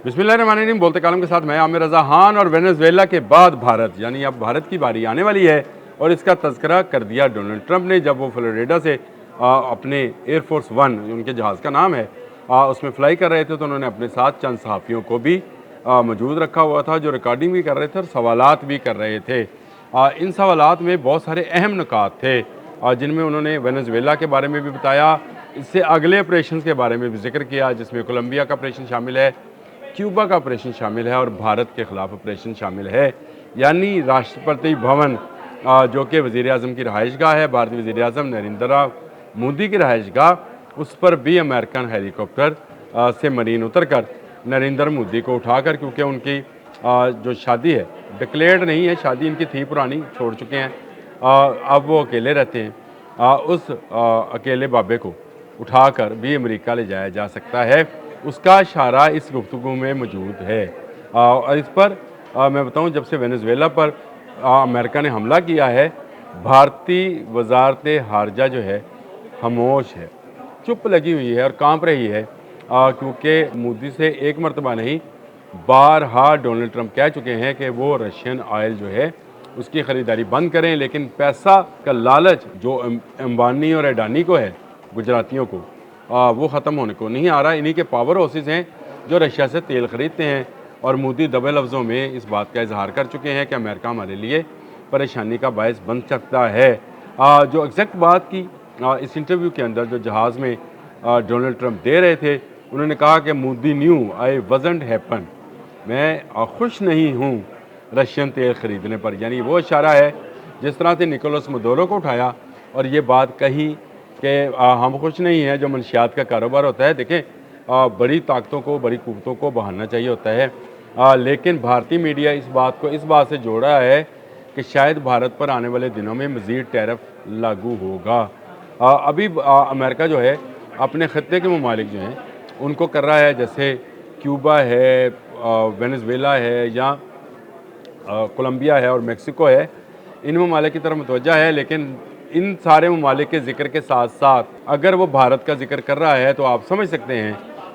बिस्मिल्लाहिर्रहमानिर्रहीम। बोलते कालम के साथ मैं आमिर रज़ा खान। और वेनेजुएला के बाद भारत, यानी अब भारत की बारी आने वाली है और इसका तज़किरा कर दिया डोनाल्ड ट्रंप ने जब वो फ्लोरिडा से अपने एयरफोर्स वन, उनके जहाज़ का नाम है, उसमें फ़्लाई कर रहे थे। तो उन्होंने अपने साथ चंद सहाफ़ियों को भी मौजूद रखा हुआ था जो रिकॉर्डिंग भी कर रहे थे और सवालात भी कर रहे थे। इन सवालात में बहुत सारे अहम नुकात थे जिनमें उन्होंने वेनेजुएला के बारे में भी बताया, इससे अगले ऑपरेशन के बारे में भी जिक्र किया जिसमें कोलंबिया का ऑपरेशन शामिल है, क्यूबा का ऑपरेशन शामिल है और भारत के ख़िलाफ़ ऑपरेशन शामिल है। यानी राष्ट्रपति भवन जो कि वज़ीर-ए-आज़म की रहाइशगाह है, भारतीय वज़ीर-ए-आज़म नरेंद्र मोदी की रहाइशगाह, उस पर भी अमेरिकन हेलीकॉप्टर से मरीन उतरकर नरेंद्र मोदी को उठाकर, क्योंकि उनकी जो शादी है डिक्लेयर्ड नहीं है, शादी इनकी थी पुरानी, छोड़ चुके हैं, अब वो अकेले रहते हैं, उस अकेले बाबे को उठाकर भी अमेरिका ले जाया जा सकता है। उसका इशारा इस गुफ्तगू में मौजूद है। और इस पर मैं बताऊं, जब से वेनेजुएला पर अमेरिका ने हमला किया है, भारतीय वजारत हारजा जो है खामोश है, चुप लगी हुई है और कांप रही है, क्योंकि मोदी से एक मरतबा नहीं बारहा डोनाल्ड ट्रंप कह चुके हैं कि वो रशियन ऑयल जो है उसकी ख़रीदारी बंद करें। लेकिन पैसा का लालच जो अंबानी और अडानी को है, गुजरातियों को, वो ख़त्म होने को नहीं आ रहा। इन्हीं के पावर हाउसेस हैं जो रशिया से तेल ख़रीदते हैं और मोदी दबे लफ्ज़ों में इस बात का इजहार कर चुके हैं कि अमेरिका हमारे लिए परेशानी का बायस बन सकता है। जो एग्जैक्ट बात की इस इंटरव्यू के अंदर जो जहाज़ में डोनाल्ड ट्रंप दे रहे थे, उन्होंने कहा कि मोदी न्यू आई वज़ंट हैपन, मैं खुश नहीं हूँ रशियन तेल ख़रीदने पर। यानी वो इशारा है जिस तरह से निकोलस मदोरो को उठाया और ये बात कही कि हम खुश नहीं हैं। जो मनशियात का कारोबार होता है, देखें, बड़ी ताकतों को, बड़ी कुव्वतों को बहाना चाहिए होता है, लेकिन भारतीय मीडिया इस बात को इस बात से जोड़ा है कि शायद भारत पर आने वाले दिनों में मज़ीद टैरिफ लागू होगा। अभी अमेरिका जो है अपने ख़त्े के ममालिक जो हैं उनको कर रहा है, जैसे क्यूबा है, वेनेजुएला है, या कोलंबिया है और मेक्सिको है, इन ममालिक की तरफ मुतवज्जा है। लेकिन इन सारे ममालिक के ज़िक्र के साथ साथ अगर वो भारत का जिक्र कर रहा है तो आप समझ सकते हैं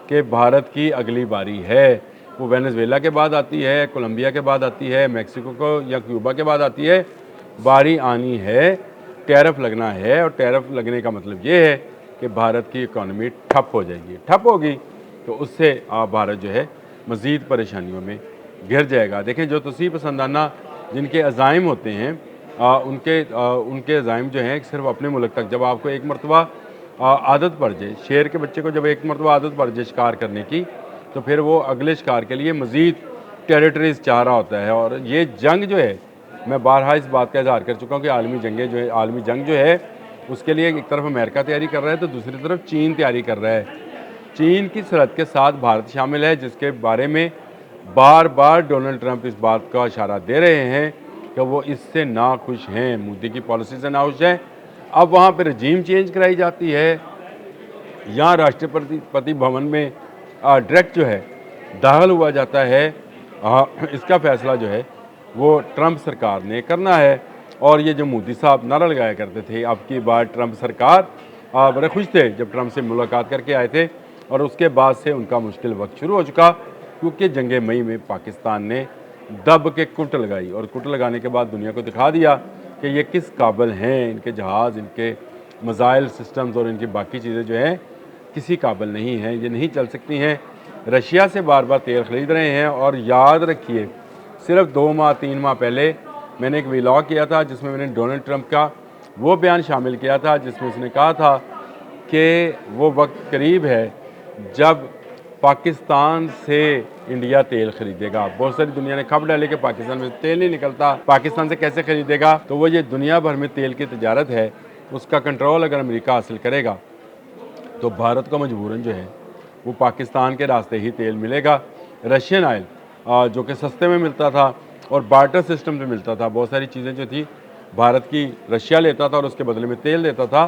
कि भारत की अगली बारी है, वो वेनेजुएला के बाद आती है, कोलंबिया के बाद आती है, मेक्सिको को या क्यूबा के बाद आती है, बारी आनी है, टैरिफ लगना है। और टैरिफ लगने का मतलब ये है कि भारत की इकॉनमी ठप हो जाएगी। ठप होगी तो उससे भारत जो है मज़ीद परेशानियों में घिर जाएगा। देखें, जो तोसी पसंदाना जिनके अज़ाइम होते हैं, उनके अज़ाइम जो हैं सिर्फ अपने मुल्क तक। जब आपको एक मरतबा आदत पड़ जाए, शेर के बच्चे को जब एक मरतबा आदत पड़ जाए शिकार करने की, तो फिर वो अगले शिकार के लिए मज़ीद टेरिटरीज़ चाह रहा होता है। और ये जंग जो है, मैं बारहा इस बात का इजहार कर चुका हूँ कि आलमी जंग जो है उसके लिए एक तरफ अमेरिका तैयारी कर रहा है तो दूसरी तरफ चीन तैयारी कर रहा है। चीन की सरहद के साथ भारत शामिल है, जिसके बारे में बार बार डोनाल्ड ट्रंप इस बात का इशारा दे रहे हैं कि वो इससे नाखुश हैं, मोदी की पॉलिसी से नाखुश हैं। अब वहाँ पर रजीम चेंज कराई जाती है, यहाँ राष्ट्रपति भवन में डायरेक्ट जो है दाखिल हुआ जाता है। इसका फ़ैसला जो है वो ट्रंप सरकार ने करना है। और ये जो मोदी साहब नारा लगाया करते थे, अब की बार ट्रंप सरकार, बड़े खुश थे जब ट्रंप से मुलाकात करके आए थे। और उसके बाद से उनका मुश्किल वक्त शुरू हो चुका, क्योंकि जंग मई में पाकिस्तान ने दब के कुट लगाई और कुट लगाने के बाद दुनिया को दिखा दिया कि ये किस काबिल हैं, इनके जहाज़, इनके मिसाइल सिस्टम्स और इनकी बाकी चीज़ें जो हैं किसी काबिल नहीं हैं, ये नहीं चल सकती हैं। रशिया से बार बार तेल ख़रीद रहे हैं। और याद रखिए, सिर्फ 2 माह 3 माह पहले मैंने एक व्लॉग किया था जिसमें मैंने डोनाल्ड ट्रंप का वो बयान शामिल किया था जिसमें उसने कहा था कि वो वक्त करीब है जब पाकिस्तान से इंडिया तेल खरीदेगा। बहुत सारी दुनिया ने खबर डाली कि पाकिस्तान में तेल नहीं निकलता, पाकिस्तान से कैसे खरीदेगा। तो वो ये दुनिया भर में तेल की तजारत है, उसका कंट्रोल अगर अमेरिका हासिल करेगा तो भारत को मजबूरन जो है वो पाकिस्तान के रास्ते ही तेल मिलेगा। रशियन ऑयल जो कि सस्ते में मिलता था और बार्टर सिस्टम से मिलता था, बहुत सारी चीज़ें जो थी भारत की रशिया लेता था और उसके बदले में तेल देता था,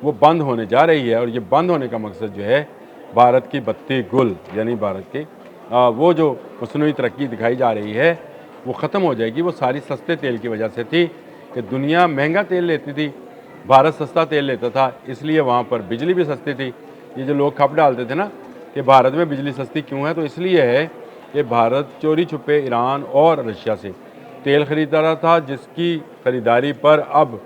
वो बंद होने जा रही है। और ये बंद होने का मकसद जो है भारत की बत्ती गुल, यानी भारत की वो जो मसनूई तरक्की दिखाई जा रही है वो ख़त्म हो जाएगी। वो सारी सस्ते तेल की वजह से थी कि दुनिया महंगा तेल लेती थी, भारत सस्ता तेल लेता था, इसलिए वहाँ पर बिजली भी सस्ती थी। ये जो लोग खप डालते थे ना कि भारत में बिजली सस्ती क्यों है, तो इसलिए है कि भारत चोरी छुपे ईरान और रशिया से तेल खरीदा रहा था, जिसकी ख़रीदारी पर अब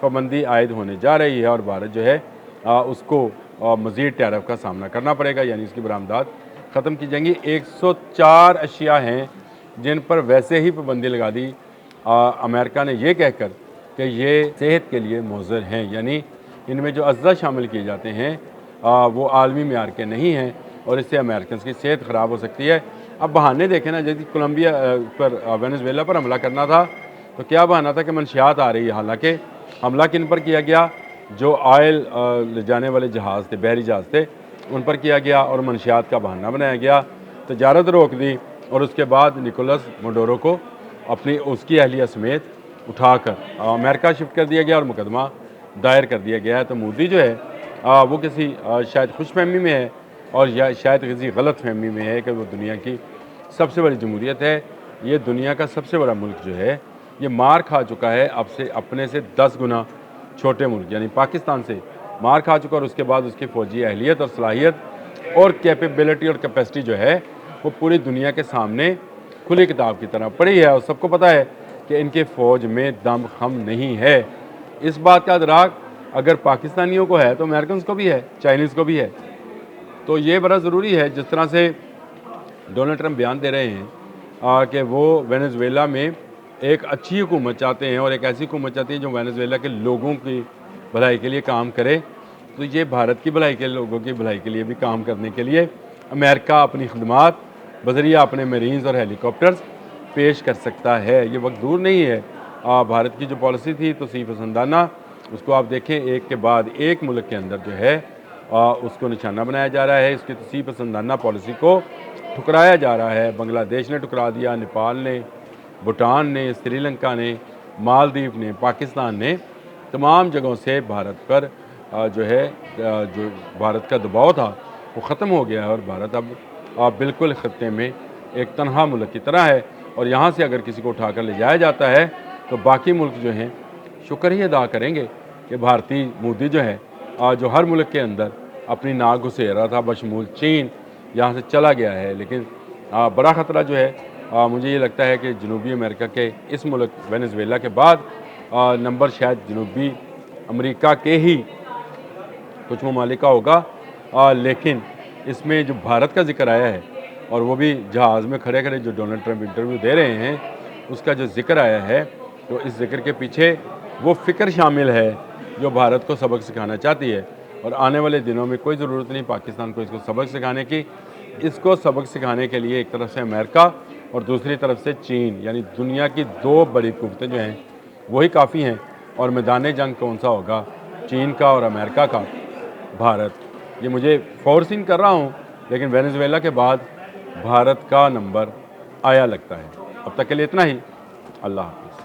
पाबंदी आयद होने जा रही है और भारत जो है उसको मज़ीद टैरिफ का सामना करना पड़ेगा, यानी इसकी बरामदात ख़त्म की जाएंगी। 104 अशिया हैं जिन पर वैसे ही पाबंदी लगा दी अमेरिका ने, ये कहकर कि ये सेहत के लिए मुज़र हैं, यानी इनमें जो अज्जा शामिल किए जाते हैं वो आलमी मेयार के नहीं हैं और इससे अमेरिकन की सेहत ख़राब हो सकती है। अब बहाने देखें ना, जैसे कोलंबिया पर वेनेजुएला पर हमला करना था तो क्या बहाना था कि मंशियात आ रही है, हालांकि हमला किन पर किया गया, जो ऑयल ले जाने वाले जहाज़ थे, बहरी जहाज़ थे, उन पर किया गया और मंशियात का बहाना बनाया गया, तजारत रोक दी और उसके बाद निकोलस मडोरो को अपनी उसकी अहलिया समेत उठाकर अमेरिका शिफ्ट कर दिया गया और मुकदमा दायर कर दिया गया है। तो मोदी जो है वो किसी शायद खुशफहमी में है और या शायद किसी गलत फहमी में है कि वो दुनिया की सबसे बड़ी जमहूरियत है। ये दुनिया का सबसे बड़ा मुल्क जो है ये मार खा चुका है अब से अपने से 10 गुना छोटे मुल्क यानी पाकिस्तान से मार खा चुका और उसके बाद उसकी फ़ौजी अहलियत और सलाहियत और कैपेबिलिटी और कैपेसिटी जो है वो पूरी दुनिया के सामने खुली किताब की तरह पड़ी है और सबको पता है कि इनके फ़ौज में दम खम नहीं है। इस बात का अदराक अगर पाकिस्तानियों को है तो अमेरिकन को भी है, चाइनीज़ को भी है। तो ये बड़ा ज़रूरी है, जिस तरह से डोनाल्ड ट्रंप बयान दे रहे हैं कि वो वेनेजुएला में एक अच्छी हुकूमत चाहते हैं और एक ऐसी हुकूमत चाहती है जो वेनेजुएला के लोगों की भलाई के लिए काम करे, तो ये भारत की भलाई के लोगों की भलाई के लिए भी काम करने के लिए अमेरिका अपनी खदमात बजरिया अपने मरीन्स और हेलीकॉप्टर्स पेश कर सकता है। ये वक्त दूर नहीं है। भारत की जो पॉलिसी थी तोसीफ़ पसंदाना, उसको आप देखें एक के बाद एक मुल्क के अंदर जो है उसको निशाना बनाया जा रहा है। इसकी तोसीफ़ पसंदाना पॉलिसी को ठुकराया जा रहा है। बांग्लादेश ने ठुकरा दिया, नेपाल ने, भूटान ने, श्रीलंका ने, मालदीव ने, पाकिस्तान ने, तमाम जगहों से भारत पर जो है जो भारत का दबाव था वो ख़त्म हो गया है और भारत अब बिल्कुल ख़त्े में एक तनहा मुल्क की तरह है और यहाँ से अगर किसी को उठाकर ले जाया जाता है तो बाकी मुल्क जो हैं शुक्र ही अदा करेंगे कि भारतीय मोदी जो है जो हर मुल्क के अंदर अपनी नाक घुसेड़ रहा था बशमूल चीन, यहाँ से चला गया है। लेकिन बड़ा ख़तरा जो है मुझे ये लगता है कि जनूबी अमेरिका के इस मुल्क वेनेजुएला के बाद नंबर शायद जनूबी अमेरिका के ही कुछ ममालिक का होगा। लेकिन इसमें जो भारत का जिक्र आया है और वो भी जहाज़ में खड़े खड़े जो डोनाल्ड ट्रंप इंटरव्यू दे रहे हैं उसका जो जिक्र आया है, तो इस जिक्र के पीछे वो फ़िक्र शामिल है जो भारत को सबक सिखाना चाहती है और आने वाले दिनों में कोई ज़रूरत नहीं पाकिस्तान को इसको सबक सिखाने की। इसको सबक सिखाने के लिए एक तरफ से अमेरिका और दूसरी तरफ से चीन, यानी दुनिया की दो बड़ी कुव्वतें जो हैं वही काफ़ी हैं। और मैदान जंग कौन सा होगा, चीन का और अमेरिका का, भारत, ये मुझे फोरसीन कर रहा हूँ, लेकिन वेनेजुएला के बाद भारत का नंबर आया लगता है। अब तक के लिए इतना ही। अल्लाह हाफ़िज़।